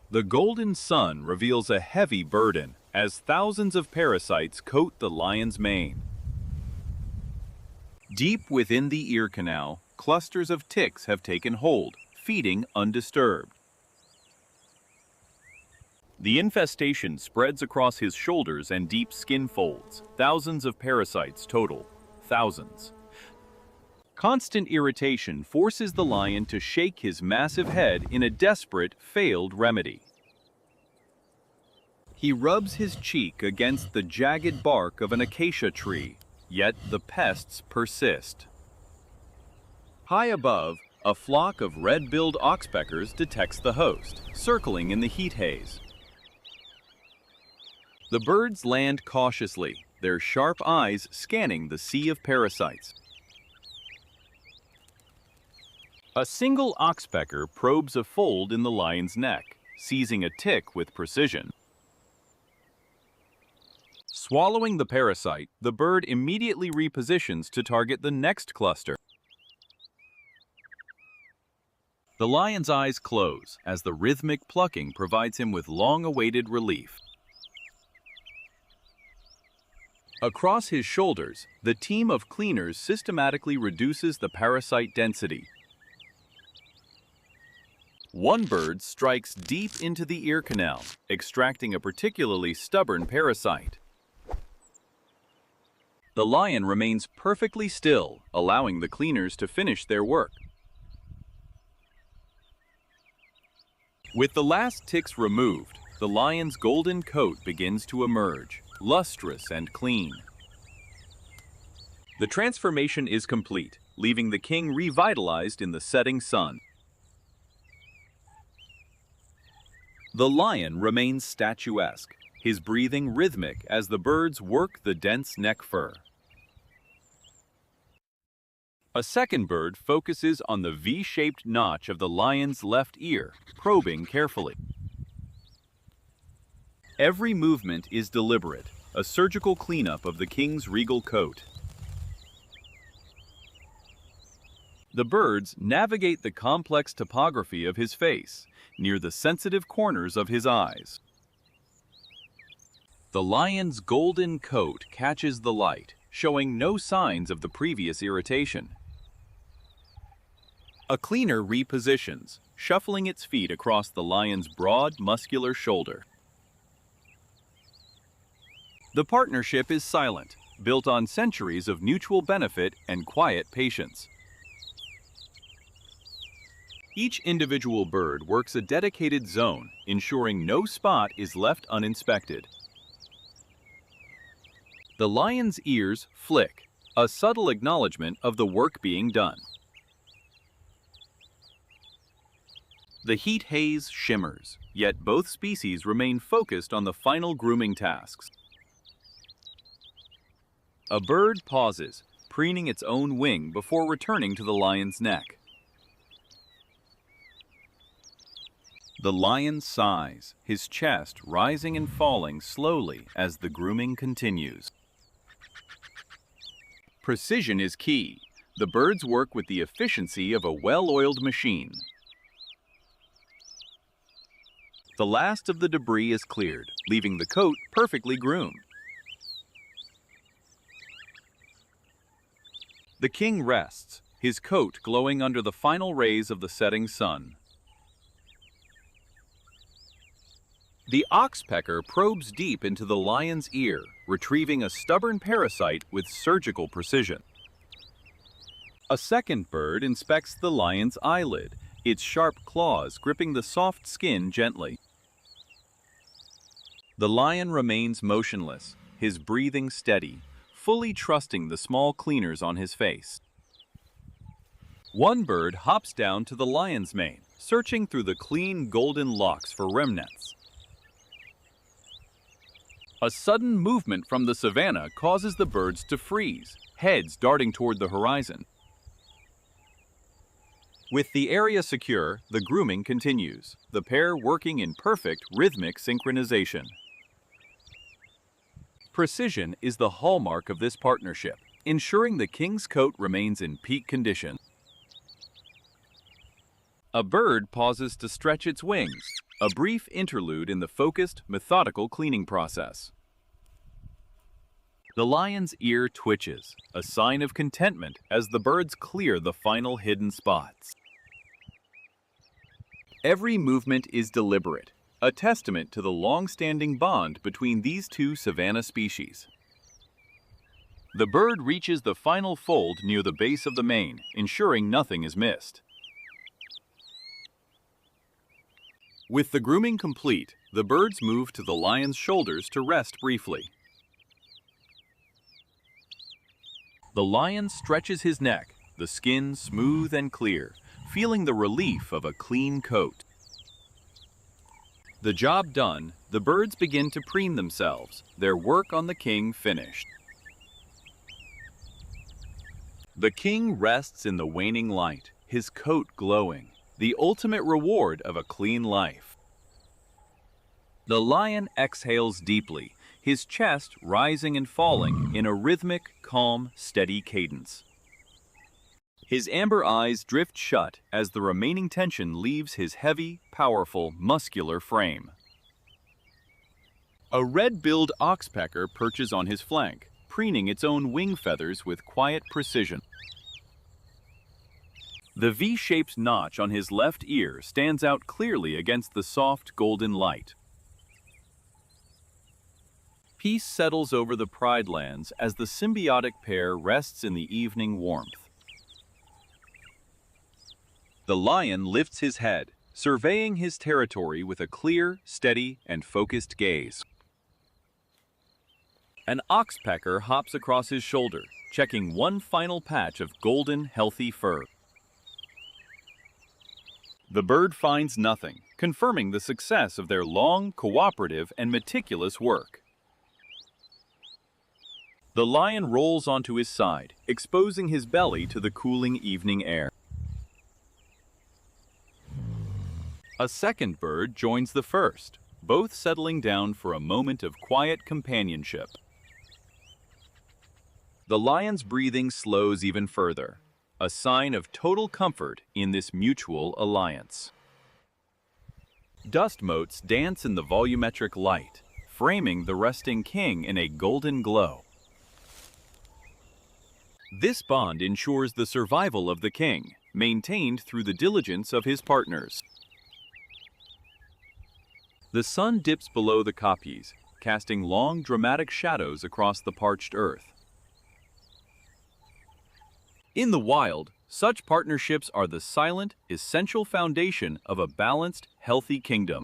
The golden sun reveals a heavy burden as thousands of parasites coat the lion's mane. Deep within the ear canal, clusters of ticks have taken hold, feeding undisturbed. The infestation spreads across his shoulders and deep skin folds. Thousands of parasites total. Thousands. Constant irritation forces the lion to shake his massive head in a desperate, failed remedy. He rubs his cheek against the jagged bark of an acacia tree, yet the pests persist. High above, a flock of red-billed oxpeckers detects the host, circling in the heat haze. The birds land cautiously, their sharp eyes scanning the sea of parasites. A single oxpecker probes a fold in the lion's neck, seizing a tick with precision. Swallowing the parasite, the bird immediately repositions to target the next cluster. The lion's eyes close as the rhythmic plucking provides him with long-awaited relief. Across his shoulders, the team of cleaners systematically reduces the parasite density. One bird strikes deep into the ear canal, extracting a particularly stubborn parasite. The lion remains perfectly still, allowing the cleaners to finish their work. With the last ticks removed, the lion's golden coat begins to emerge, lustrous and clean. The transformation is complete, leaving the king revitalized in the setting sun. The lion remains statuesque, his breathing rhythmic as the birds work the dense neck fur. A second bird focuses on the V-shaped notch of the lion's left ear, probing carefully. Every movement is deliberate, a surgical cleanup of the king's regal coat. The birds navigate the complex topography of his face, near the sensitive corners of his eyes. The lion's golden coat catches the light, showing no signs of the previous irritation. A cleaner repositions, shuffling its feet across the lion's broad, muscular shoulder. The partnership is silent, built on centuries of mutual benefit and quiet patience. Each individual bird works a dedicated zone, ensuring no spot is left uninspected. The lion's ears flick, a subtle acknowledgement of the work being done. The heat haze shimmers, yet both species remain focused on the final grooming tasks. A bird pauses, preening its own wing before returning to the lion's neck. The lion sighs, his chest rising and falling slowly as the grooming continues. Precision is key. The birds work with the efficiency of a well-oiled machine. The last of the debris is cleared, leaving the coat perfectly groomed. The king rests, his coat glowing under the final rays of the setting sun. The oxpecker probes deep into the lion's ear, retrieving a stubborn parasite with surgical precision. A second bird inspects the lion's eyelid, its sharp claws gripping the soft skin gently. The lion remains motionless, his breathing steady, fully trusting the small cleaners on his face. One bird hops down to the lion's mane, searching through the clean golden locks for remnants. A sudden movement from the savannah causes the birds to freeze, heads darting toward the horizon. With the area secure, the grooming continues, the pair working in perfect rhythmic synchronization. Precision is the hallmark of this partnership, ensuring the king's coat remains in peak condition. A bird pauses to stretch its wings, A brief interlude in the focused, methodical cleaning process. The lion's ear twitches, a sign of contentment as the birds clear the final hidden spots. Every movement is deliberate, a testament to the long-standing bond between these two savannah species. The bird reaches the final fold near the base of the mane, ensuring nothing is missed. With the grooming complete, the birds move to the lion's shoulders to rest briefly. The lion stretches his neck, the skin smooth and clear, feeling the relief of a clean coat. The job done, the birds begin to preen themselves, their work on the king finished. The king rests in the waning light, his coat glowing, the ultimate reward of a clean life. The lion exhales deeply, his chest rising and falling in a rhythmic, calm, steady cadence. His amber eyes drift shut as the remaining tension leaves his heavy, powerful, muscular frame. A red-billed oxpecker perches on his flank, preening its own wing feathers with quiet precision. The V-shaped notch on his left ear stands out clearly against the soft golden light. Peace settles over the Pride Lands as the symbiotic pair rests in the evening warmth. The lion lifts his head, surveying his territory with a clear, steady, and focused gaze. An oxpecker hops across his shoulder, checking one final patch of golden, healthy fur. The bird finds nothing, confirming the success of their long, cooperative, and meticulous work. The lion rolls onto his side, exposing his belly to the cooling evening air. A second bird joins the first, both settling down for a moment of quiet companionship. The lion's breathing slows even further, a sign of total comfort in this mutual alliance. Dust motes dance in the volumetric light, framing the resting king in a golden glow. This bond ensures the survival of the king, maintained through the diligence of his partners. The sun dips below the kopjes, casting long, dramatic shadows across the parched earth. In the wild, such partnerships are the silent, essential foundation of a balanced, healthy kingdom.